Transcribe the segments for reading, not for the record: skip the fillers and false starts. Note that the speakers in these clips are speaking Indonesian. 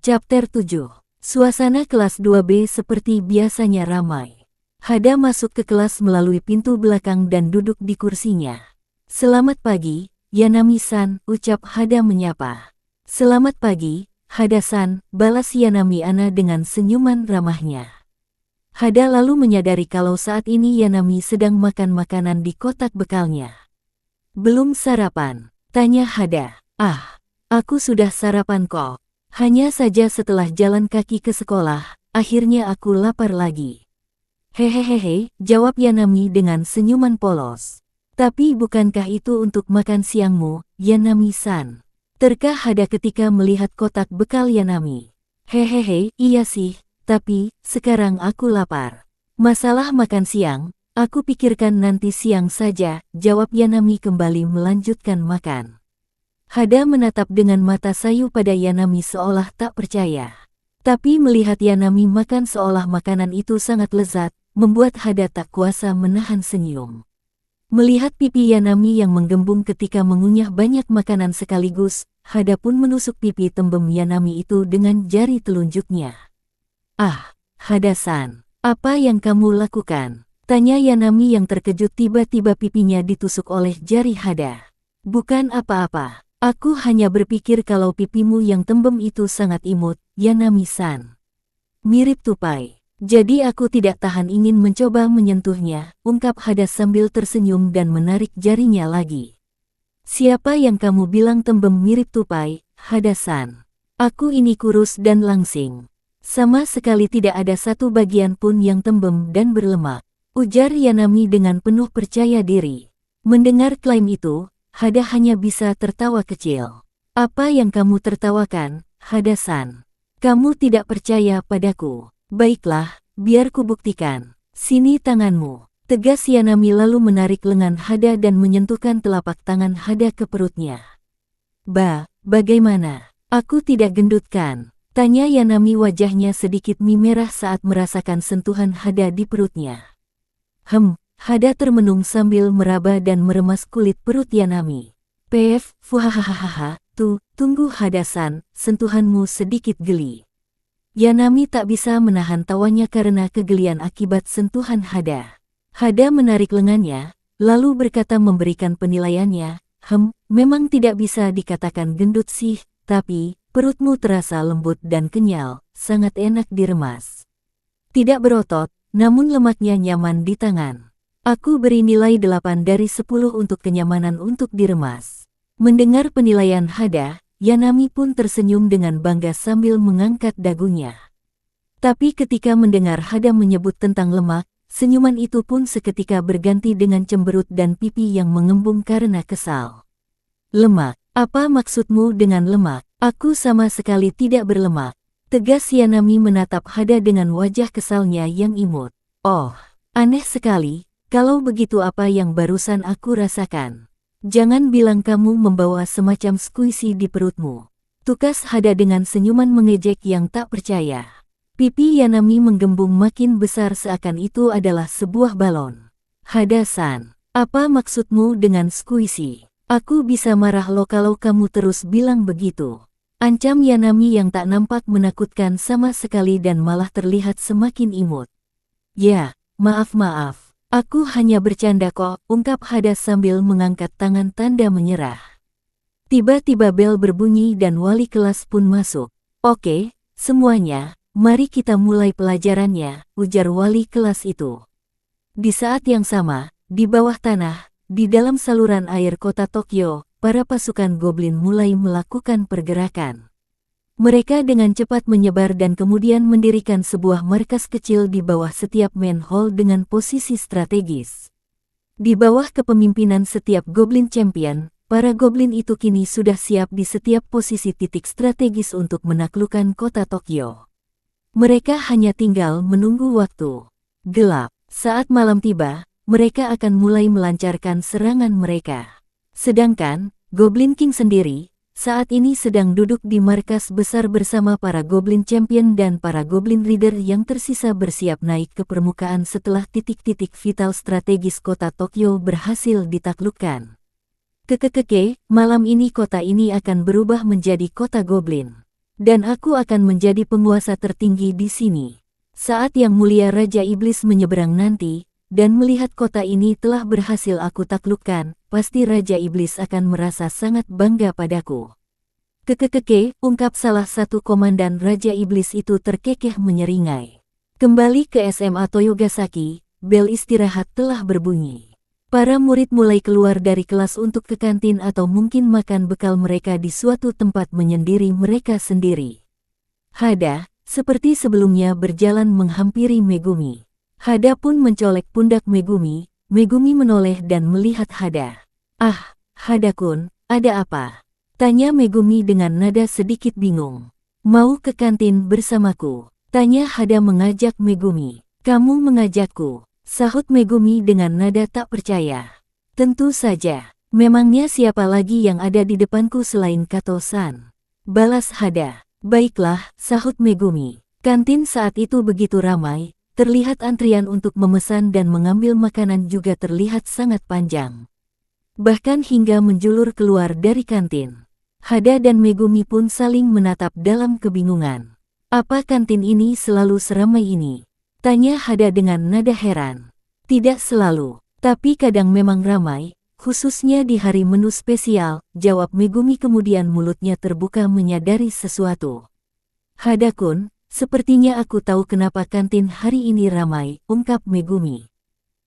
Chapter 7. Suasana kelas 2B seperti biasanya ramai. Hada masuk ke kelas melalui pintu belakang dan duduk di kursinya. "Selamat pagi, Yanami-san," ucap Hada menyapa. "Selamat pagi, Hada-san," balas Yanami Ana dengan senyuman ramahnya. Hada lalu menyadari kalau saat ini Yanami sedang makan makanan di kotak bekalnya. "Belum sarapan?" tanya Hada. "Ah, aku sudah sarapan kok. Hanya saja setelah jalan kaki ke sekolah, akhirnya aku lapar lagi." "Hehehehe," jawab Yanami dengan senyuman polos. "Tapi bukankah itu untuk makan siangmu, Yanami-san?" Terka Hada ketika melihat kotak bekal Yanami. "Hehehe, iya sih, tapi sekarang aku lapar." "Masalah makan siang, aku pikirkan nanti siang saja," jawab Yanami kembali melanjutkan makan. Hada menatap dengan mata sayu pada Yanami seolah tak percaya. Tapi melihat Yanami makan seolah makanan itu sangat lezat, membuat Hada tak kuasa menahan senyum. Melihat pipi Yanami yang menggembung ketika mengunyah banyak makanan sekaligus, Hada pun menusuk pipi tembem Yanami itu dengan jari telunjuknya. "Ah, Hada-san, apa yang kamu lakukan?" tanya Yanami yang terkejut tiba-tiba pipinya ditusuk oleh jari Hada. "Bukan apa-apa. Aku hanya berpikir kalau pipimu yang tembem itu sangat imut, Yanami-san. Mirip tupai. Jadi aku tidak tahan ingin mencoba menyentuhnya," ungkap Hada sambil tersenyum dan menarik jarinya lagi. "Siapa yang kamu bilang tembem mirip tupai, Hada-san? Aku ini kurus dan langsing. Sama sekali tidak ada satu bagian pun yang tembem dan berlemak," ujar Yanami dengan penuh percaya diri. Mendengar klaim itu, Hada hanya bisa tertawa kecil. "Apa yang kamu tertawakan, Hada-san? Kamu tidak percaya padaku? Baiklah, biar kubuktikan. Sini tanganmu," tegas Yanami lalu menarik lengan Hada dan menyentuhkan telapak tangan Hada ke perutnya. Bagaimana? Aku tidak gendut kan?" tanya Yanami wajahnya sedikit merah saat merasakan sentuhan Hada di perutnya. Hada termenung sambil meraba dan meremas kulit perut Yanami. Fuhahahaha, tunggu Hada-san, sentuhanmu sedikit geli." Yanami tak bisa menahan tawanya karena kegelian akibat sentuhan Hada. Hada menarik lengannya, lalu berkata memberikan penilaiannya, "Memang tidak bisa dikatakan gendut sih, tapi perutmu terasa lembut dan kenyal, sangat enak diremas. Tidak berotot, namun lemaknya nyaman di tangan. Aku beri nilai 8 dari 10 untuk kenyamanan untuk diremas." Mendengar penilaian Hada, Yanami pun tersenyum dengan bangga sambil mengangkat dagunya. Tapi ketika mendengar Hada menyebut tentang lemak, senyuman itu pun seketika berganti dengan cemberut dan pipi yang mengembung karena kesal. "Lemak? Apa maksudmu dengan lemak? Aku sama sekali tidak berlemak," tegas Yanami menatap Hada dengan wajah kesalnya yang imut. "Oh, aneh sekali. Kalau begitu apa yang barusan aku rasakan? Jangan bilang kamu membawa semacam skuisi di perutmu," tukas Hada dengan senyuman mengejek yang tak percaya. Pipi Yanami menggembung makin besar seakan itu adalah sebuah balon. "Hada-san, apa maksudmu dengan skuisi? Aku bisa marah lo kalau kamu terus bilang begitu," ancam Yanami yang tak nampak menakutkan sama sekali dan malah terlihat semakin imut. "Ya, maaf. Aku hanya bercanda kok," ungkap Hada sambil mengangkat tangan tanda menyerah. Tiba-tiba bel berbunyi dan wali kelas pun masuk. "Oke, semuanya, mari kita mulai pelajarannya," ujar wali kelas itu. Di saat yang sama, di bawah tanah, di dalam saluran air kota Tokyo, para pasukan goblin mulai melakukan pergerakan. Mereka dengan cepat menyebar dan kemudian mendirikan sebuah markas kecil di bawah setiap manhole dengan posisi strategis. Di bawah kepemimpinan setiap Goblin Champion, para Goblin itu kini sudah siap di setiap posisi titik strategis untuk menaklukkan kota Tokyo. Mereka hanya tinggal menunggu waktu. Gelap. Saat malam tiba, mereka akan mulai melancarkan serangan mereka. Sedangkan, Goblin King sendiri, saat ini sedang duduk di markas besar bersama para Goblin Champion dan para Goblin Leader yang tersisa bersiap naik ke permukaan setelah titik-titik vital strategis kota Tokyo berhasil ditaklukkan. Malam ini kota ini akan berubah menjadi kota Goblin. Dan aku akan menjadi penguasa tertinggi di sini. Saat Yang Mulia Raja Iblis menyeberang nanti, dan melihat kota ini telah berhasil aku taklukkan, pasti Raja Iblis akan merasa sangat bangga padaku. Kekekeke, ungkap salah satu komandan Raja Iblis itu terkekeh menyeringai. Kembali ke SMA Toyogasaki, bel istirahat telah berbunyi. Para murid mulai keluar dari kelas untuk ke kantin atau mungkin makan bekal mereka di suatu tempat menyendiri mereka sendiri. Hada, seperti sebelumnya berjalan menghampiri Megumi. Hada pun mencolek pundak Megumi, Megumi menoleh dan melihat Hada. "Ah, Hada-kun, ada apa?" tanya Megumi dengan nada sedikit bingung. "Mau ke kantin bersamaku?" tanya Hada mengajak Megumi. "Kamu mengajakku?" sahut Megumi dengan nada tak percaya. "Tentu saja, memangnya siapa lagi yang ada di depanku selain Kato-san?" balas Hada. "Baiklah," sahut Megumi. Kantin saat itu begitu ramai, terlihat antrian untuk memesan dan mengambil makanan juga terlihat sangat panjang. Bahkan hingga menjulur keluar dari kantin. Hada dan Megumi pun saling menatap dalam kebingungan. "Apa kantin ini selalu seramai ini?" tanya Hada dengan nada heran. "Tidak selalu, tapi kadang memang ramai, khususnya di hari menu spesial," jawab Megumi kemudian mulutnya terbuka menyadari sesuatu. "Hada-kun, sepertinya aku tahu kenapa kantin hari ini ramai," ungkap Megumi.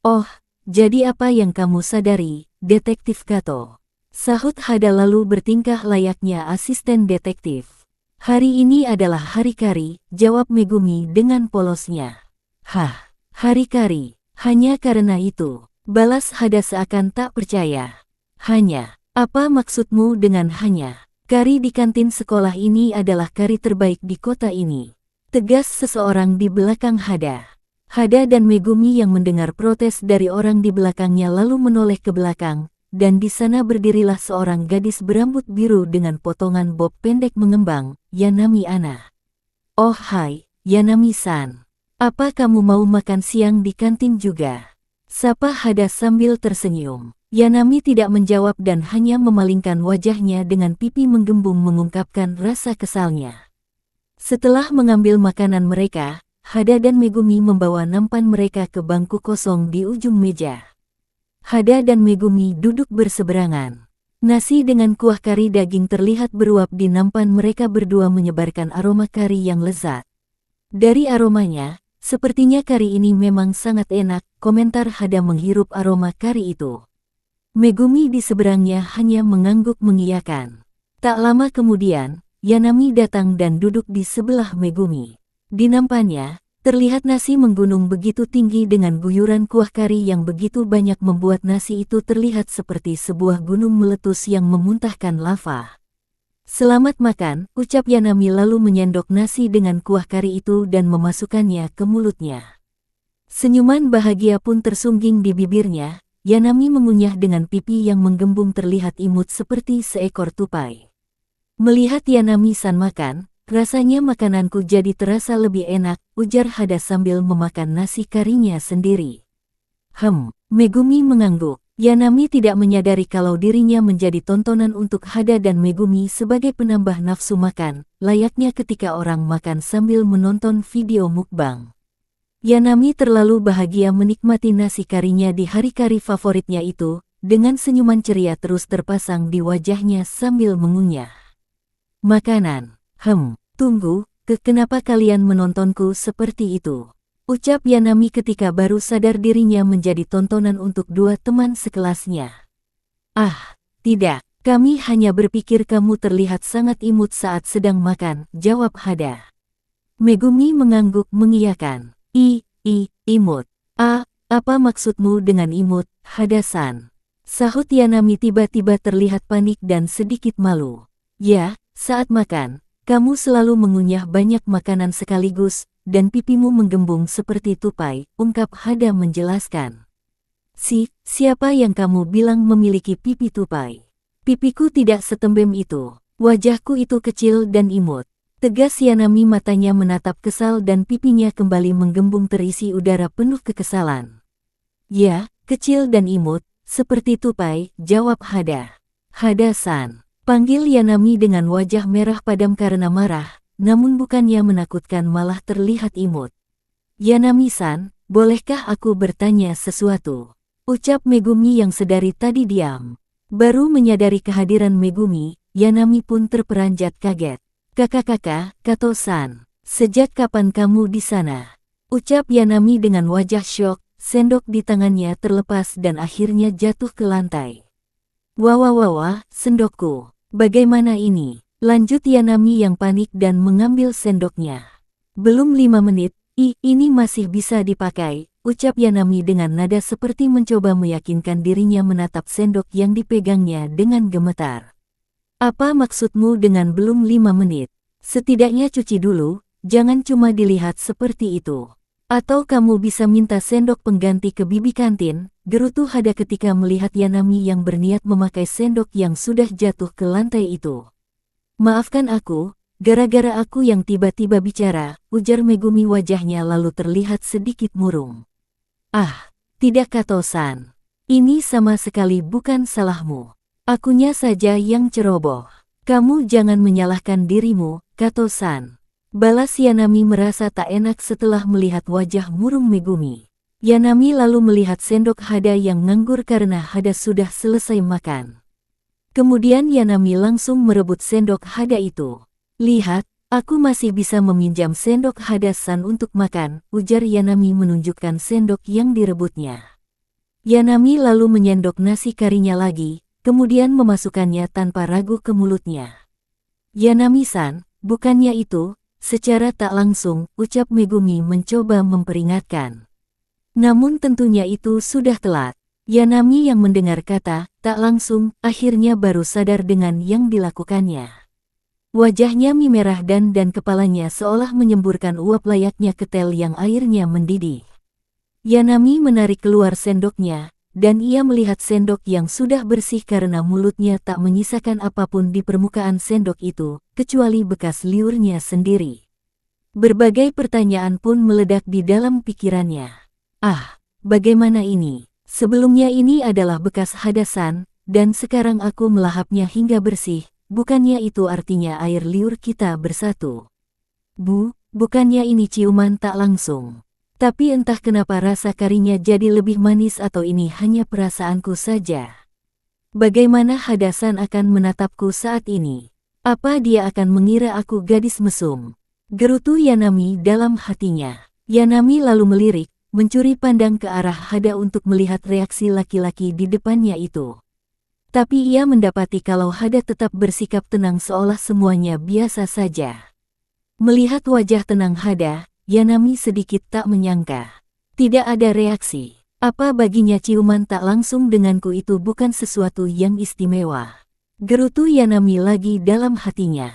"Oh, jadi apa yang kamu sadari, Detektif Kato?" sahut Hada lalu bertingkah layaknya asisten detektif. "Hari ini adalah hari kari," jawab Megumi dengan polosnya. "Hah, hari kari, hanya karena itu?" balas Hada seakan tak percaya. "Hanya, apa maksudmu dengan hanya? Kari di kantin sekolah ini adalah kari terbaik di kota ini," tegas seseorang di belakang Hada. Hada dan Megumi yang mendengar protes dari orang di belakangnya lalu menoleh ke belakang, dan di sana berdirilah seorang gadis berambut biru dengan potongan bob pendek mengembang, Yanami Ana. "Oh hai, Yanami-san. Apa kamu mau makan siang di kantin juga?" sapa Hada sambil tersenyum. Yanami tidak menjawab dan hanya memalingkan wajahnya dengan pipi menggembung mengungkapkan rasa kesalnya. Setelah mengambil makanan mereka, Hada dan Megumi membawa nampan mereka ke bangku kosong di ujung meja. Hada dan Megumi duduk berseberangan. Nasi dengan kuah kari daging terlihat beruap di nampan mereka berdua menyebarkan aroma kari yang lezat. "Dari aromanya, sepertinya kari ini memang sangat enak," komentar Hada menghirup aroma kari itu. Megumi di seberangnya hanya mengangguk mengiyakan. Tak lama kemudian, Yanami datang dan duduk di sebelah Megumi. Di nampannya, terlihat nasi menggunung begitu tinggi dengan guyuran kuah kari yang begitu banyak membuat nasi itu terlihat seperti sebuah gunung meletus yang memuntahkan lava. "Selamat makan," ucap Yanami lalu menyendok nasi dengan kuah kari itu dan memasukkannya ke mulutnya. Senyuman bahagia pun tersungging di bibirnya. Yanami mengunyah dengan pipi yang menggembung terlihat imut seperti seekor tupai. "Melihat Yanami-san makan, rasanya makananku jadi terasa lebih enak," ujar Hada sambil memakan nasi karinya sendiri. Megumi mengangguk. Yanami tidak menyadari kalau dirinya menjadi tontonan untuk Hada dan Megumi sebagai penambah nafsu makan, layaknya ketika orang makan sambil menonton video mukbang. Yanami terlalu bahagia menikmati nasi karinya di hari kari favoritnya itu, dengan senyuman ceria terus terpasang di wajahnya sambil mengunyah makanan. Tunggu, kenapa kalian menontonku seperti itu?" ucap Yanami ketika baru sadar dirinya menjadi tontonan untuk dua teman sekelasnya. "Ah, tidak, kami hanya berpikir kamu terlihat sangat imut saat sedang makan," jawab Hada. Megumi mengangguk mengiyakan. Imut. Apa maksudmu dengan imut, Hada-san?" sahut Yanami tiba-tiba terlihat panik dan sedikit malu. "Ya, saat makan, kamu selalu mengunyah banyak makanan sekaligus, dan pipimu menggembung seperti tupai," ungkap Hada menjelaskan. Siapa yang kamu bilang memiliki pipi tupai? Pipiku tidak setembem itu. Wajahku itu kecil dan imut," tegas Yanami matanya menatap kesal dan pipinya kembali menggembung terisi udara penuh kekesalan. "Ya, kecil dan imut, seperti tupai," jawab Hada. "Hada-san, Panggil Yanami dengan wajah merah padam karena marah, namun bukannya menakutkan malah terlihat imut. Yanami-san, bolehkah aku bertanya sesuatu? Ucap Megumi yang sedari tadi diam. Baru menyadari kehadiran Megumi, Yanami pun terperanjat kaget. Kakak-kakak, Kato-san, sejak kapan kamu di sana? Ucap Yanami dengan wajah syok, sendok di tangannya terlepas dan akhirnya jatuh ke lantai. Wah, sendokku, bagaimana ini? Lanjut Yanami yang panik dan mengambil sendoknya. Belum 5 menit, ini masih bisa dipakai, ucap Yanami dengan nada seperti mencoba meyakinkan dirinya menatap sendok yang dipegangnya dengan gemetar. Apa maksudmu dengan belum 5 menit? Setidaknya cuci dulu, jangan cuma dilihat seperti itu. Atau kamu bisa minta sendok pengganti ke bibi kantin, gerutu Hada ketika melihat Yanami yang berniat memakai sendok yang sudah jatuh ke lantai itu. Maafkan aku, gara-gara aku yang tiba-tiba bicara, ujar Megumi wajahnya lalu terlihat sedikit murung. Ah, tidak Kato-san. Ini sama sekali bukan salahmu. Akunya saja yang ceroboh. Kamu jangan menyalahkan dirimu, Kato-san. Balas Yanami merasa tak enak setelah melihat wajah murung Megumi. Yanami lalu melihat sendok Hada yang nganggur karena Hada sudah selesai makan. Kemudian Yanami langsung merebut sendok Hada itu. Lihat, aku masih bisa meminjam sendok Hada-san untuk makan, ujar Yanami menunjukkan sendok yang direbutnya. Yanami lalu menyendok nasi karinya lagi, kemudian memasukkannya tanpa ragu ke mulutnya. Yanami-san, bukannya itu, secara tak langsung, ucap Megumi mencoba memperingatkan. Namun tentunya itu sudah telat. Yanami yang mendengar kata, tak langsung, akhirnya baru sadar dengan yang dilakukannya. Wajahnya merah dan kepalanya seolah menyemburkan uap layaknya ketel yang airnya mendidih. Yanami menarik keluar sendoknya, dan ia melihat sendok yang sudah bersih karena mulutnya tak menyisakan apapun di permukaan sendok itu, kecuali bekas liurnya sendiri. Berbagai pertanyaan pun meledak di dalam pikirannya. Ah, bagaimana ini? Sebelumnya ini adalah bekas Hada-san, dan sekarang aku melahapnya hingga bersih, bukannya itu artinya air liur kita bersatu. Bukannya ini ciuman tak langsung. Tapi entah kenapa rasa karinya jadi lebih manis atau ini hanya perasaanku saja. Bagaimana Hada-san akan menatapku saat ini? Apa dia akan mengira aku gadis mesum? Gerutu Yanami dalam hatinya. Yanami lalu melirik, mencuri pandang ke arah Hada untuk melihat reaksi laki-laki di depannya itu. Tapi ia mendapati kalau Hada tetap bersikap tenang seolah semuanya biasa saja. Melihat wajah tenang Hada, Yanami sedikit tak menyangka. Tidak ada reaksi. Apa baginya ciuman tak langsung denganku itu bukan sesuatu yang istimewa? Gerutu Yanami lagi dalam hatinya.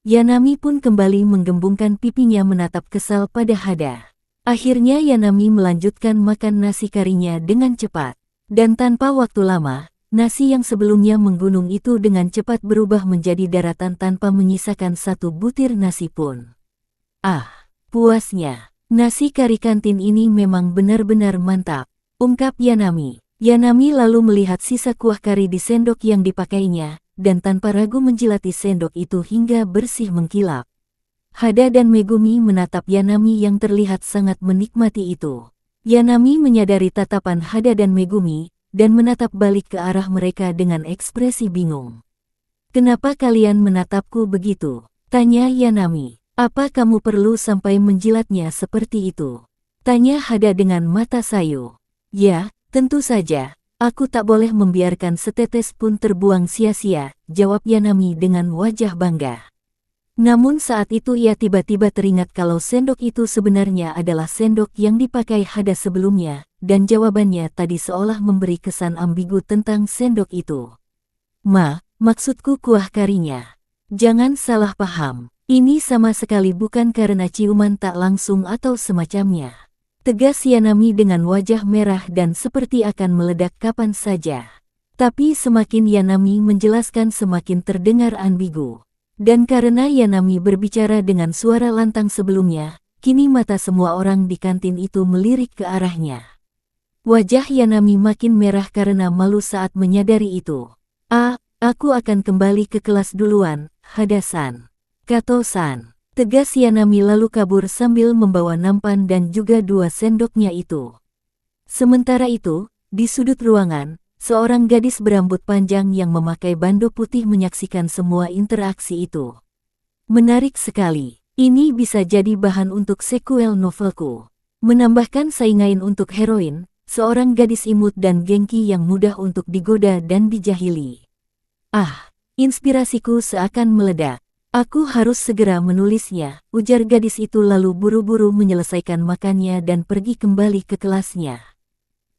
Yanami pun kembali menggembungkan pipinya menatap kesal pada Hada. Akhirnya Yanami melanjutkan makan nasi karinya dengan cepat. Dan tanpa waktu lama, nasi yang sebelumnya menggunung itu dengan cepat berubah menjadi daratan tanpa menyisakan satu butir nasi pun. Ah, puasnya. Nasi kari kantin ini memang benar-benar mantap, ungkap Yanami. Yanami lalu melihat sisa kuah kari di sendok yang dipakainya, dan tanpa ragu menjilati sendok itu hingga bersih mengkilap. Hada dan Megumi menatap Yanami yang terlihat sangat menikmati itu. Yanami menyadari tatapan Hada dan Megumi, dan menatap balik ke arah mereka dengan ekspresi bingung. Kenapa kalian menatapku begitu? Tanya Yanami. Apa kamu perlu sampai menjilatnya seperti itu? Tanya Hada dengan mata sayu. Ya, tentu saja. Aku tak boleh membiarkan setetes pun terbuang sia-sia, jawab Yanami dengan wajah bangga. Namun saat itu ia tiba-tiba teringat kalau sendok itu sebenarnya adalah sendok yang dipakai Hada sebelumnya, dan jawabannya tadi seolah memberi kesan ambigu tentang sendok itu. Maksudku kuah karinya. Jangan salah paham, ini sama sekali bukan karena ciuman tak langsung atau semacamnya. Tegas Yanami dengan wajah merah dan seperti akan meledak kapan saja. Tapi semakin Yanami menjelaskan semakin terdengar ambigu. Dan karena Yanami berbicara dengan suara lantang sebelumnya, kini mata semua orang di kantin itu melirik ke arahnya. Wajah Yanami makin merah karena malu saat menyadari itu. aku akan kembali ke kelas duluan, Hada-san. Kato-san. Tegas Yanami lalu kabur sambil membawa nampan dan juga 2 sendoknya itu. Sementara itu, di sudut ruangan, seorang gadis berambut panjang yang memakai bando putih menyaksikan semua interaksi itu. Menarik sekali. Ini bisa jadi bahan untuk sequel novelku. Menambahkan saingan untuk heroin, seorang gadis imut dan gengki yang mudah untuk digoda dan dijahili. Ah, inspirasiku seakan meledak. Aku harus segera menulisnya, ujar gadis itu lalu buru-buru menyelesaikan makannya dan pergi kembali ke kelasnya.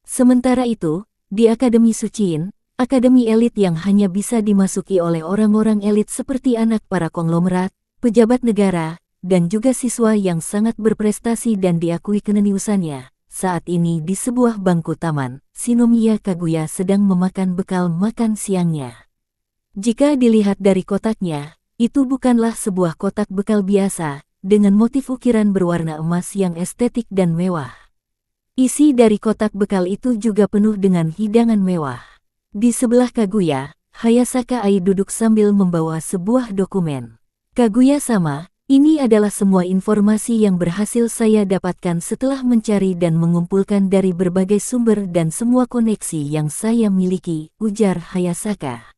Sementara itu, di Akademi Suciin, akademi elit yang hanya bisa dimasuki oleh orang-orang elit seperti anak para konglomerat, pejabat negara, dan juga siswa yang sangat berprestasi dan diakui keneniusannya. Saat ini di sebuah bangku taman, Shinomiya Kaguya sedang memakan bekal makan siangnya. Jika dilihat dari kotaknya, itu bukanlah sebuah kotak bekal biasa, dengan motif ukiran berwarna emas yang estetik dan mewah. Isi dari kotak bekal itu juga penuh dengan hidangan mewah. Di sebelah Kaguya, Hayasaka Ai duduk sambil membawa sebuah dokumen. Kaguya-sama, ini adalah semua informasi yang berhasil saya dapatkan setelah mencari dan mengumpulkan dari berbagai sumber dan semua koneksi yang saya miliki, ujar Hayasaka.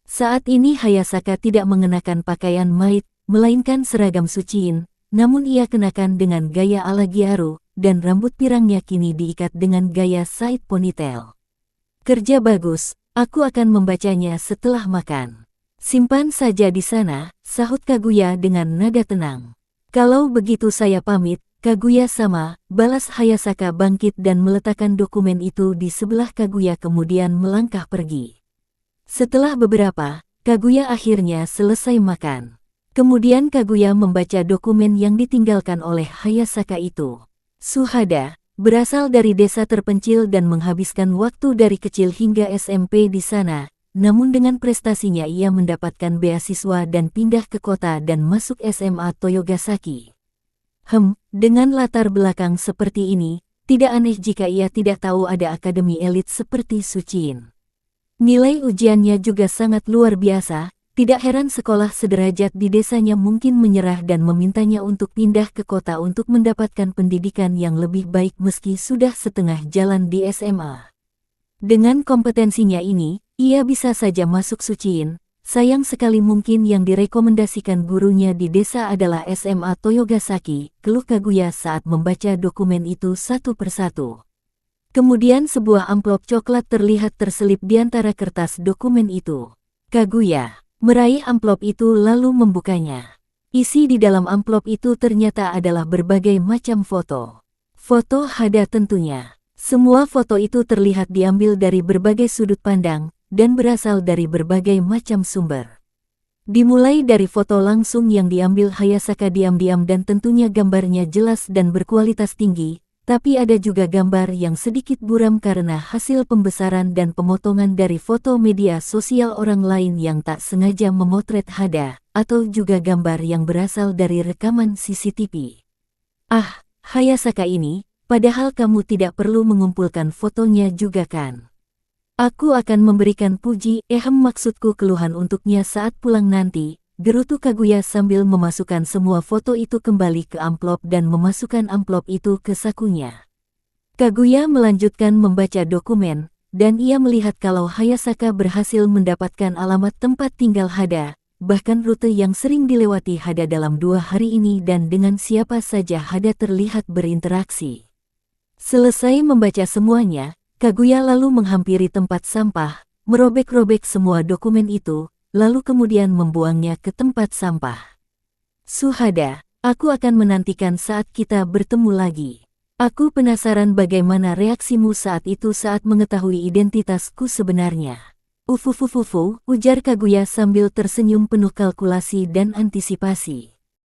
Saat ini Hayasaka tidak mengenakan pakaian maid, melainkan seragam Suciin, namun ia kenakan dengan gaya ala Gyaru, dan rambut pirangnya kini diikat dengan gaya side ponytail. Kerja bagus, aku akan membacanya setelah makan. Simpan saja di sana, sahut Kaguya dengan nada tenang. Kalau begitu saya pamit, Kaguya-sama, balas Hayasaka bangkit dan meletakkan dokumen itu di sebelah Kaguya kemudian melangkah pergi. Setelah beberapa, Kaguya akhirnya selesai makan. Kemudian Kaguya membaca dokumen yang ditinggalkan oleh Hayasaka itu. Suhada, berasal dari desa terpencil dan menghabiskan waktu dari kecil hingga SMP di sana. Namun dengan prestasinya ia mendapatkan beasiswa dan pindah ke kota dan masuk SMA Toyogasaki. Dengan latar belakang seperti ini, tidak aneh jika ia tidak tahu ada akademi elit seperti Suciin. Nilai ujiannya juga sangat luar biasa, tidak heran sekolah sederajat di desanya mungkin menyerah dan memintanya untuk pindah ke kota untuk mendapatkan pendidikan yang lebih baik meski sudah setengah jalan di SMA. Dengan kompetensinya ini, ia bisa saja masuk Suciin. Sayang sekali mungkin yang direkomendasikan gurunya di desa adalah SMA Toyogasaki, keluh Kaguya saat membaca dokumen itu satu persatu. Kemudian sebuah amplop coklat terlihat terselip di antara kertas dokumen itu. Kaguya meraih amplop itu lalu membukanya. Isi di dalam amplop itu ternyata adalah berbagai macam foto. Foto Hada tentunya. Semua foto itu terlihat diambil dari berbagai sudut pandang, dan berasal dari berbagai macam sumber. Dimulai dari foto langsung yang diambil Hayasaka diam-diam dan tentunya gambarnya jelas dan berkualitas tinggi, tapi ada juga gambar yang sedikit buram karena hasil pembesaran dan pemotongan dari foto media sosial orang lain yang tak sengaja memotret Hada, atau juga gambar yang berasal dari rekaman CCTV. Ah, Hayasaka ini, padahal kamu tidak perlu mengumpulkan fotonya juga kan? Aku akan memberikan puji, maksudku keluhan untuknya saat pulang nanti, gerutu Kaguya sambil memasukkan semua foto itu kembali ke amplop dan memasukkan amplop itu ke sakunya. Kaguya melanjutkan membaca dokumen, dan ia melihat kalau Hayasaka berhasil mendapatkan alamat tempat tinggal Hada, bahkan rute yang sering dilewati Hada dalam 2 hari ini dan dengan siapa saja Hada terlihat berinteraksi. Selesai membaca semuanya, Kaguya lalu menghampiri tempat sampah, merobek-robek semua dokumen itu, lalu kemudian membuangnya ke tempat sampah. Suhada, aku akan menantikan saat kita bertemu lagi. Aku penasaran bagaimana reaksimu saat itu saat mengetahui identitasku sebenarnya. Ufufufufu, ujar Kaguya sambil tersenyum penuh kalkulasi dan antisipasi.